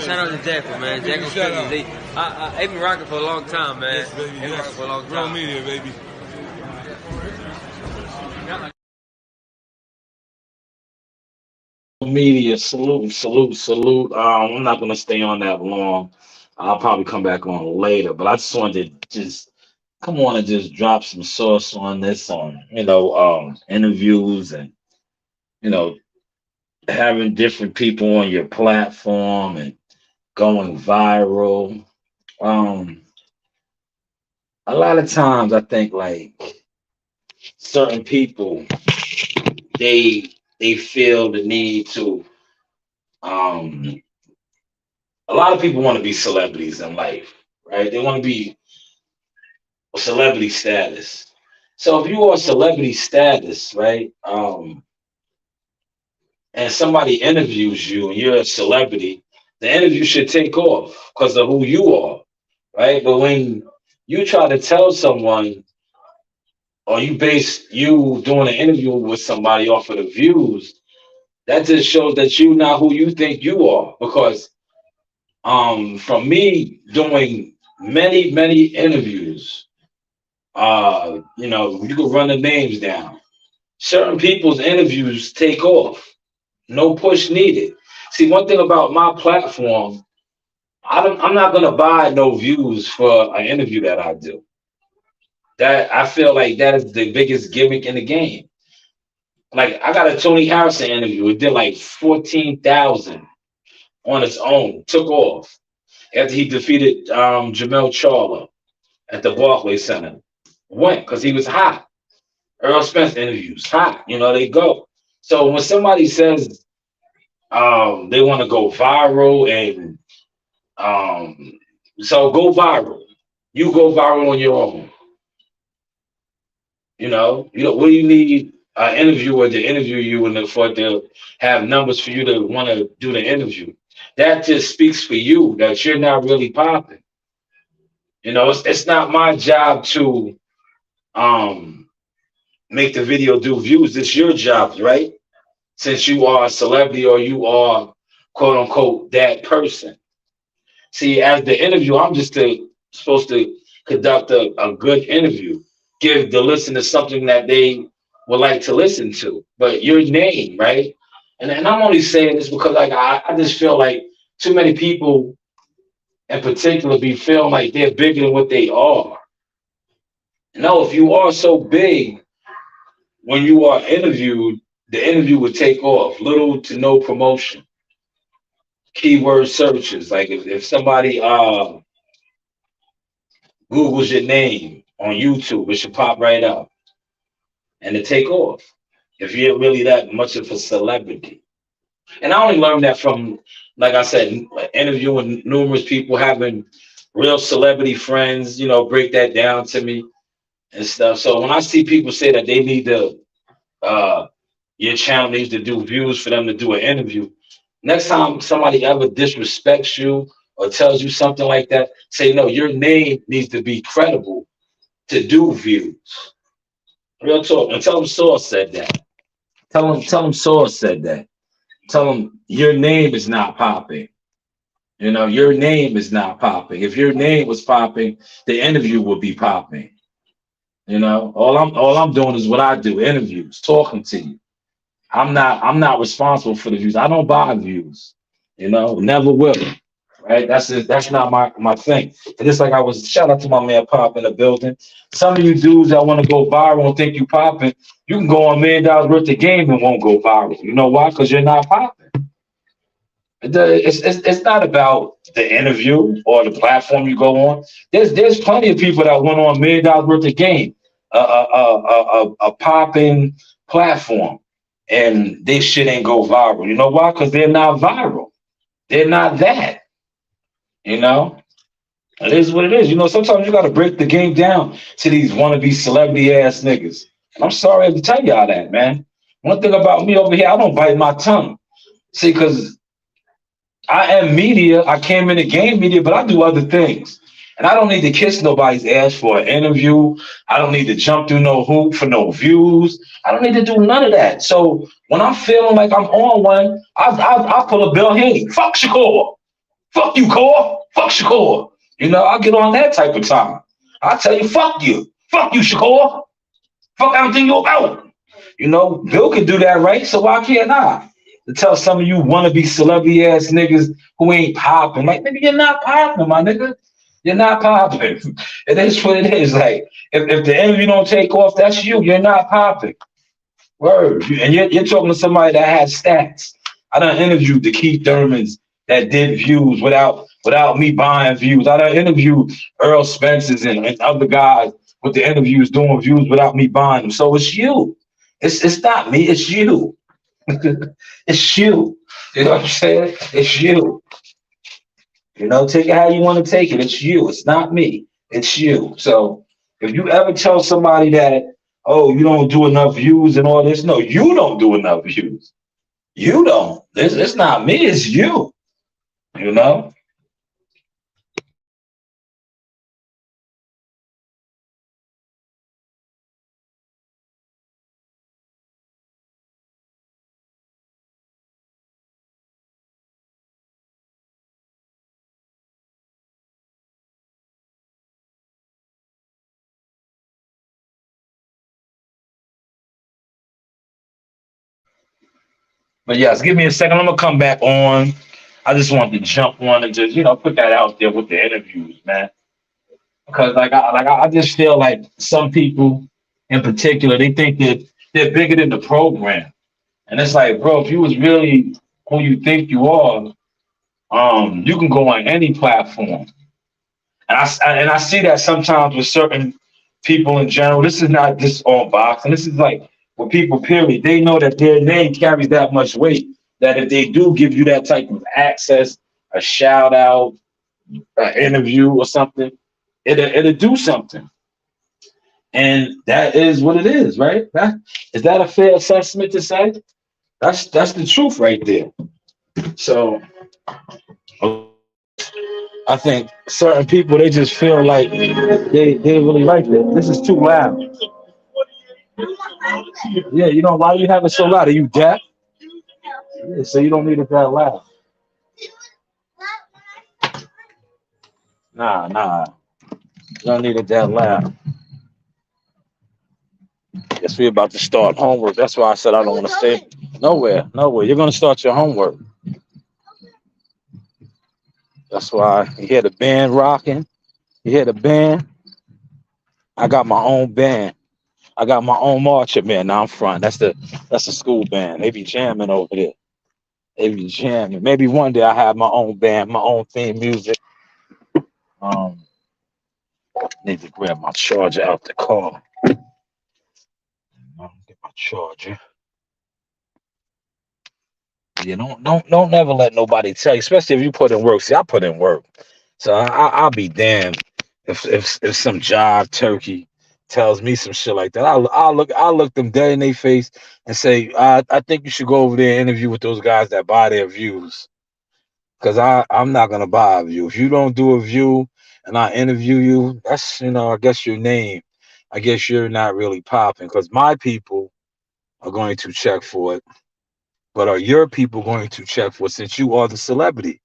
shout out to Jackal, man. Jackal Cookies. They've been rocking for a long time, man. Yes, baby. They've been rocking for a long time. Real media, baby. Media, salute. I'm not gonna stay on that long. I'll probably come back on later, but I just wanted to just come on and just drop some sauce on this, on interviews, and you know having different people on your platform and going viral. Um, a lot of times I think like certain people they they feel the need to um a lot of people want to be celebrities in life, right? They want to be celebrity status. So if you are celebrity status, right, and somebody interviews you and you're a celebrity, the interview should take off because of who you are, right? But when you try to tell someone or you base you doing an interview with somebody off of the views, that just shows that you're not who you think you are. Because from me doing many interviews, you can run the names down. Certain people's interviews take off. No push needed. See, one thing about my platform, I'm not gonna buy no views for an interview that I do. That I feel like that is the biggest gimmick in the game. Like I got a Tony Harrison interview. It did like 14,000 on its own. Took off after he defeated Jamel Charlo at the Barclays Center. Went because he was hot. Earl Spence interviews hot. They go. So when somebody says they want to go viral and so go viral. You go viral on your own. What do you need an interviewer to interview you and for it to have numbers for you to want to do the interview? That just speaks for you that you're not really popping. It's not my job to make the video do views. It's your job, right? Since you are a celebrity or you are quote unquote that person. See, as the interview, I'm just supposed to conduct a good interview, give the listener something that they would like to listen to. But your name, right? And I'm only saying this because like I just feel like too many people in particular be feeling like they're bigger than what they are. No, if you are so big, when you are interviewed, the interview would take off. Little to no promotion. Keyword searches. Like if somebody Googles your name on YouTube, it should pop right up and it take off. If you're really that much of a celebrity. And I only learned that from, like I said, interviewing numerous people, having real celebrity friends, break that down to me and stuff. So when I see people say that they need to, your channel needs to do views for them to do an interview, next time somebody ever disrespects you or tells you something like that, say, no, your name needs to be credible to do views. Real talk. And tell them Source said that. Tell them Source said that. Tell them your name is not popping. Your name is not popping. If your name was popping, the interview would be popping. All I'm doing is what I do, interviews, talking to you. I'm not responsible for the views. I don't buy views. Never will. Right? That's not my thing. And just like I was, shout out to my man Pop in the building. Some of you dudes that want to go viral and think you popping, you can go on $1 million worth of game and won't go viral. You know why? Because you're not popping. It's not about the interview or the platform you go on. There's plenty of people that went on $1 million worth of game, a popping platform, and this shit ain't go viral. You know why? Because they're not viral. They're not that. It is what it is. Sometimes you got to break the game down to these wannabe celebrity ass niggas. And I'm sorry to tell y'all that, man. One thing about me over here, I don't bite my tongue. See, because I am media. I came in the game media, but I do other things. And I don't need to kiss nobody's ass for an interview. I don't need to jump through no hoop for no views. I don't need to do none of that. So when I'm feeling like I'm on one, I pull a Bill Haney. Fuck Shakur. Fuck you, Core. Fuck Shakur. You know, I'll get on that type of time. I'll tell you, fuck you. Fuck you, Shakur. Fuck everything you about. You know, Bill can do that, right? So why can't I? To tell some of you wannabe celebrity ass niggas who ain't popping. Like, nigga, you're not popping, my nigga. You're not popping. It is what it is. Like, if the interview don't take off, that's you. You're not popping. Word. And you're talking to somebody that has stats. I done interviewed the Keith Thurmans that did views without me buying views. I done interviewed Earl Spencer's and other guys with the interviews doing views without me buying them. So it's you. It's not me, it's you. It's you. You know what I'm saying? It's you. You know, take it how you want to take it. It's you. It's not me. It's you. So if you ever tell somebody that, oh, you don't do enough views and all this, no, you don't do enough views. You don't. It's not me. It's you. You know. But yes, give me a second. I'm gonna come back on. I just wanted to jump on and just put that out there with the interviews, man. Because I just feel like some people in particular they think that they're bigger than the program, and it's like, bro, if you was really who you think you are, you can go on any platform. And I see that sometimes with certain people in general. This is not just on boxing. This is like with people, period. They know that their name carries that much weight. That if they do give you that type of access, a shout out, an interview or something, it'll do something. And that is what it is, right? Is that a fair assessment to say? That's the truth right there. So I think certain people they just feel like they really like that. This is too loud. Yeah, why you have it so loud? Are you deaf? Yeah, so you don't need it that loud. Nah. You don't need it that loud. Guess we're about to start homework. That's why I said I don't want to stay nowhere. You're gonna start your homework. That's why you hear the band rocking. You hear the band. I got my own band. I got my own marching band. Now I'm front. That's the school band. They be jamming over there. They be jamming. Maybe one day I have my own band, my own theme music. Um, Need to grab my charger out the car. Get my charger. Yeah, don't never let nobody tell you, especially if you put in work. See, I put in work, so I'll be damned if some job turkey tells me some shit like that. I'll look them dead in their face and say, I think you should go over there and interview with those guys that buy their views, because I'm not gonna buy a view. If you don't do a view and I interview you, that's I guess your name. I guess you're not really popping, because my people are going to check for it. But are your people going to check for it since you are the celebrity?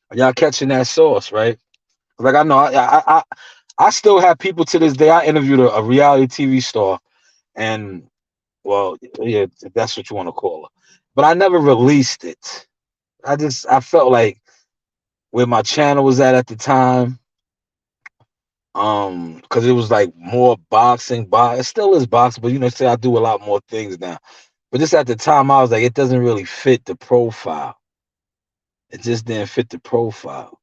Are y'all catching that sauce, right? Like I know I still have people to this day. I interviewed a reality TV star, and well, yeah, if that's what you want to call her. But I never released it. I felt like where my channel was at the time, because it was like more boxing, it still is boxing, but say I do a lot more things now. But just at the time, I was like, it doesn't really fit the profile. It just didn't fit the profile,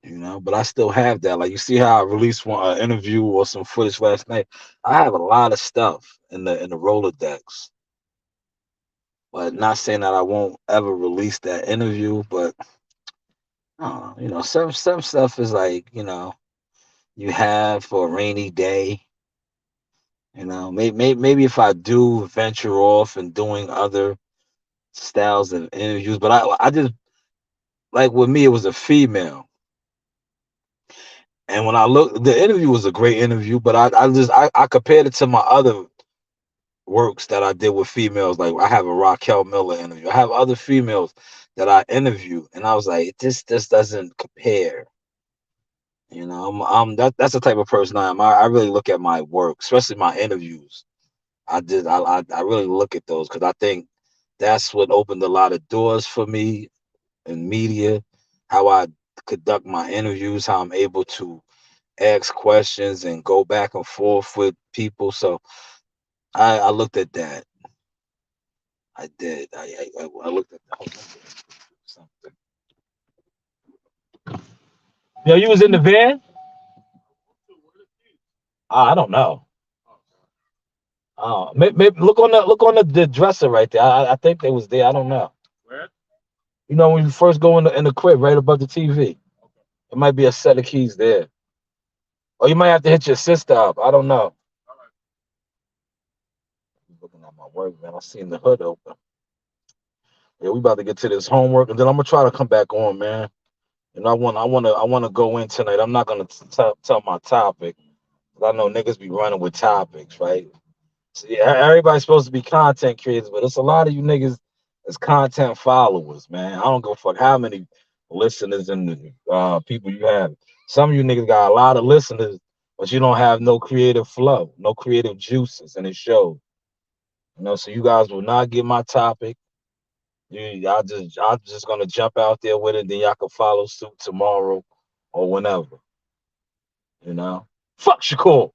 But I still have that. Like, you see how I released one interview or some footage last night. I have a lot of stuff in the Rolodex, but not saying that I won't ever release that interview. But some stuff is like you have for a rainy day. Maybe if I do venture off and doing other styles of interviews, but I just like with me, it was a female. And when I look, the interview was a great interview, but I compared it to my other works that I did with females. Like I have a Raquel Miller interview. I have other females that I interview, and I was like, this doesn't compare. That's the type of person I am. I really look at my work, especially my interviews. I really look at those because I think that's what opened a lot of doors for me in media. How I conduct my interviews, how I'm able to ask questions and go back and forth with people. So I looked at that. I did. I looked at the whole something. Yo, you was in the van? I don't know. Maybe look on the dresser right there. I think they was there. I don't know. You know when you first go in the crib right above the TV, it might be a set of keys there. Or you might have to hit your sister up. I don't know. Looking at my work, man. I seen the hood open. Yeah, we about to get to this homework, and then I'm gonna try to come back on, man. And I wanna go in tonight. I'm not gonna tell my topic. 'Cause I know niggas be running with topics, right? So, yeah, everybody's supposed to be content creators, but it's a lot of you niggas as content followers, man. I don't give a fuck how many listeners and people you have. Some of you niggas got a lot of listeners, but you don't have no creative flow, no creative juices, and it shows. So you guys will not get my topic. I'm just gonna jump out there with it, then y'all can follow suit tomorrow or whenever. You know, fuck Shakur.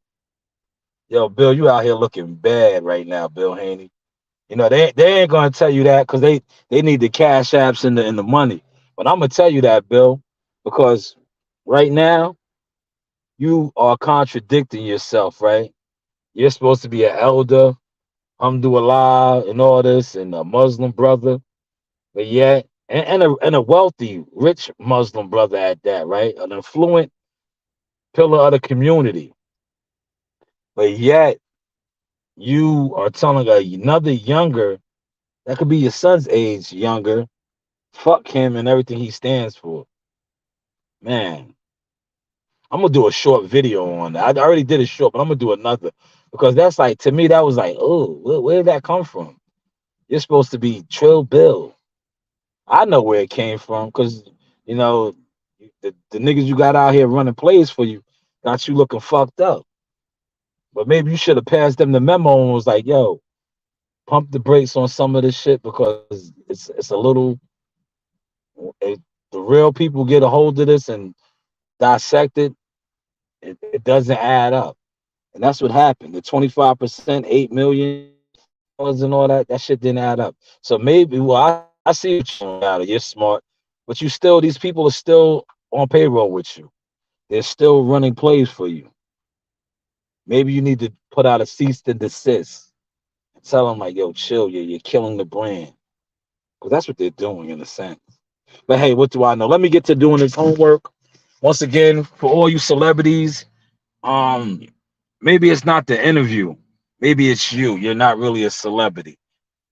Yo, Bill, you out here looking bad right now, Bill Haney. They ain't gonna tell you that because they need the cash apps and the money. But I'm gonna tell you that, Bill, because right now you are contradicting yourself, right? You're supposed to be an elder, alhamdulillah, and all this, and a Muslim brother, but yet, and a wealthy, rich Muslim brother at that, right? An affluent pillar of the community, but yet you are telling another younger, that could be your son's age younger, fuck him and everything he stands for. Man, I'm gonna do a short video on that. I already did a short, but I'm gonna do another because that's like to me that was like, oh, where did that come from? You're supposed to be Trill Bill. I know where it came from because you know the niggas you got out here running plays for you got you looking fucked up. But maybe you should have passed them the memo and was like, yo, pump the brakes on some of this shit because it's a little. It, the real people get a hold of this and dissect it doesn't add up. And that's what happened. The 25%, $8 million and all that shit didn't add up. So maybe, well, I see what you're doing out. You're smart, but these people are still on payroll with you. They're still running plays for you. Maybe you need to put out a cease and desist and tell them like, yo, chill, you're killing the brand. Because that's what they're doing in a sense. But hey, what do I know? Let me get to doing this homework. Once again, for all you celebrities, um, maybe it's not the interview. Maybe it's you. You're not really a celebrity.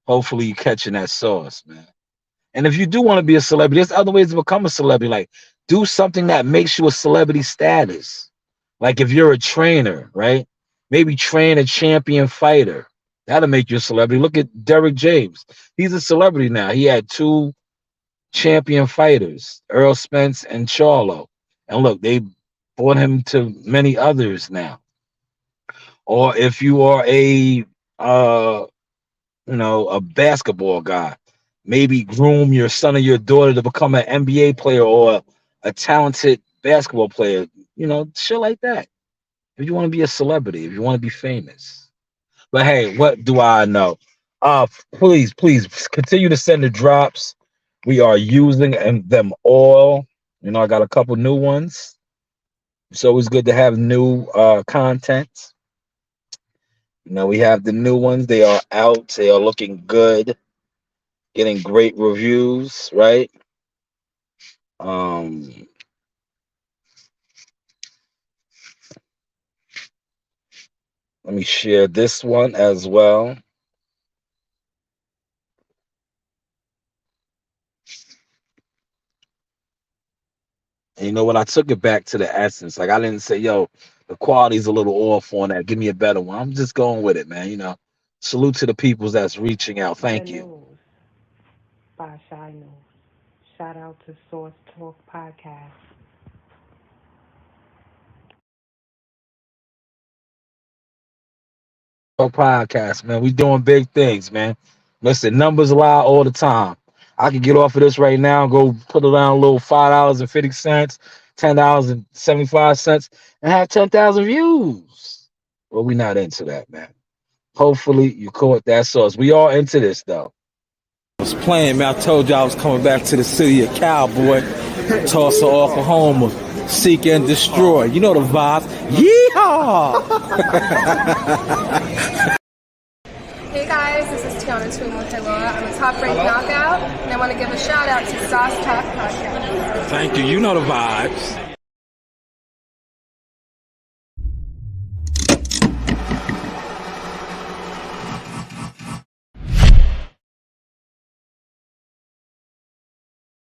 Hopefully you catching that sauce, man. And if you do want to be a celebrity, there's other ways to become a celebrity. Like do something that makes you a celebrity status. Like if you're a trainer, right? Maybe train a champion fighter. That'll make you a celebrity. Look at Derek James. He's a celebrity now. He had two champion fighters, Earl Spence and Charlo. And look, they brought him to many others now. Or if you are uh a basketball guy, maybe groom your son or your daughter to become an NBA player or a talented basketball player, shit like that. If you want to be a celebrity, if you want to be famous. But hey, what do I know? Please continue to send the drops. We are using them all. I got a couple new ones. It's always good to have new content. We have the new ones. They are out. They are looking good, getting great reviews, right? Um, Let me share this one as well. And when I took it back to the essence, like I didn't say, yo, the quality's a little off on that. Give me a better one. I'm just going with it, man. Salute to the peoples that's reaching out. Thank you. Shanewz by Shanewz. Shout out to Source Talk Podcast. Podcast, man. We doing big things, man. Listen, numbers lie all the time. I can get off of this right now, go put around a little $5.50, $10.75, and have 10,000 views. Well, we not into that, man. Hopefully you caught that sauce. We all into this though. I was playing, man. I told you I was coming back to the city of Cowboy, Tulsa, Oklahoma, seek and destroy. You know the vibes. Yeehaw! Hey guys, this is Tiana Tuimuteloa. I'm a top ranked knockout, and I want to give a shout out to Sauce Talk Podcast. Thank you. You know the vibes.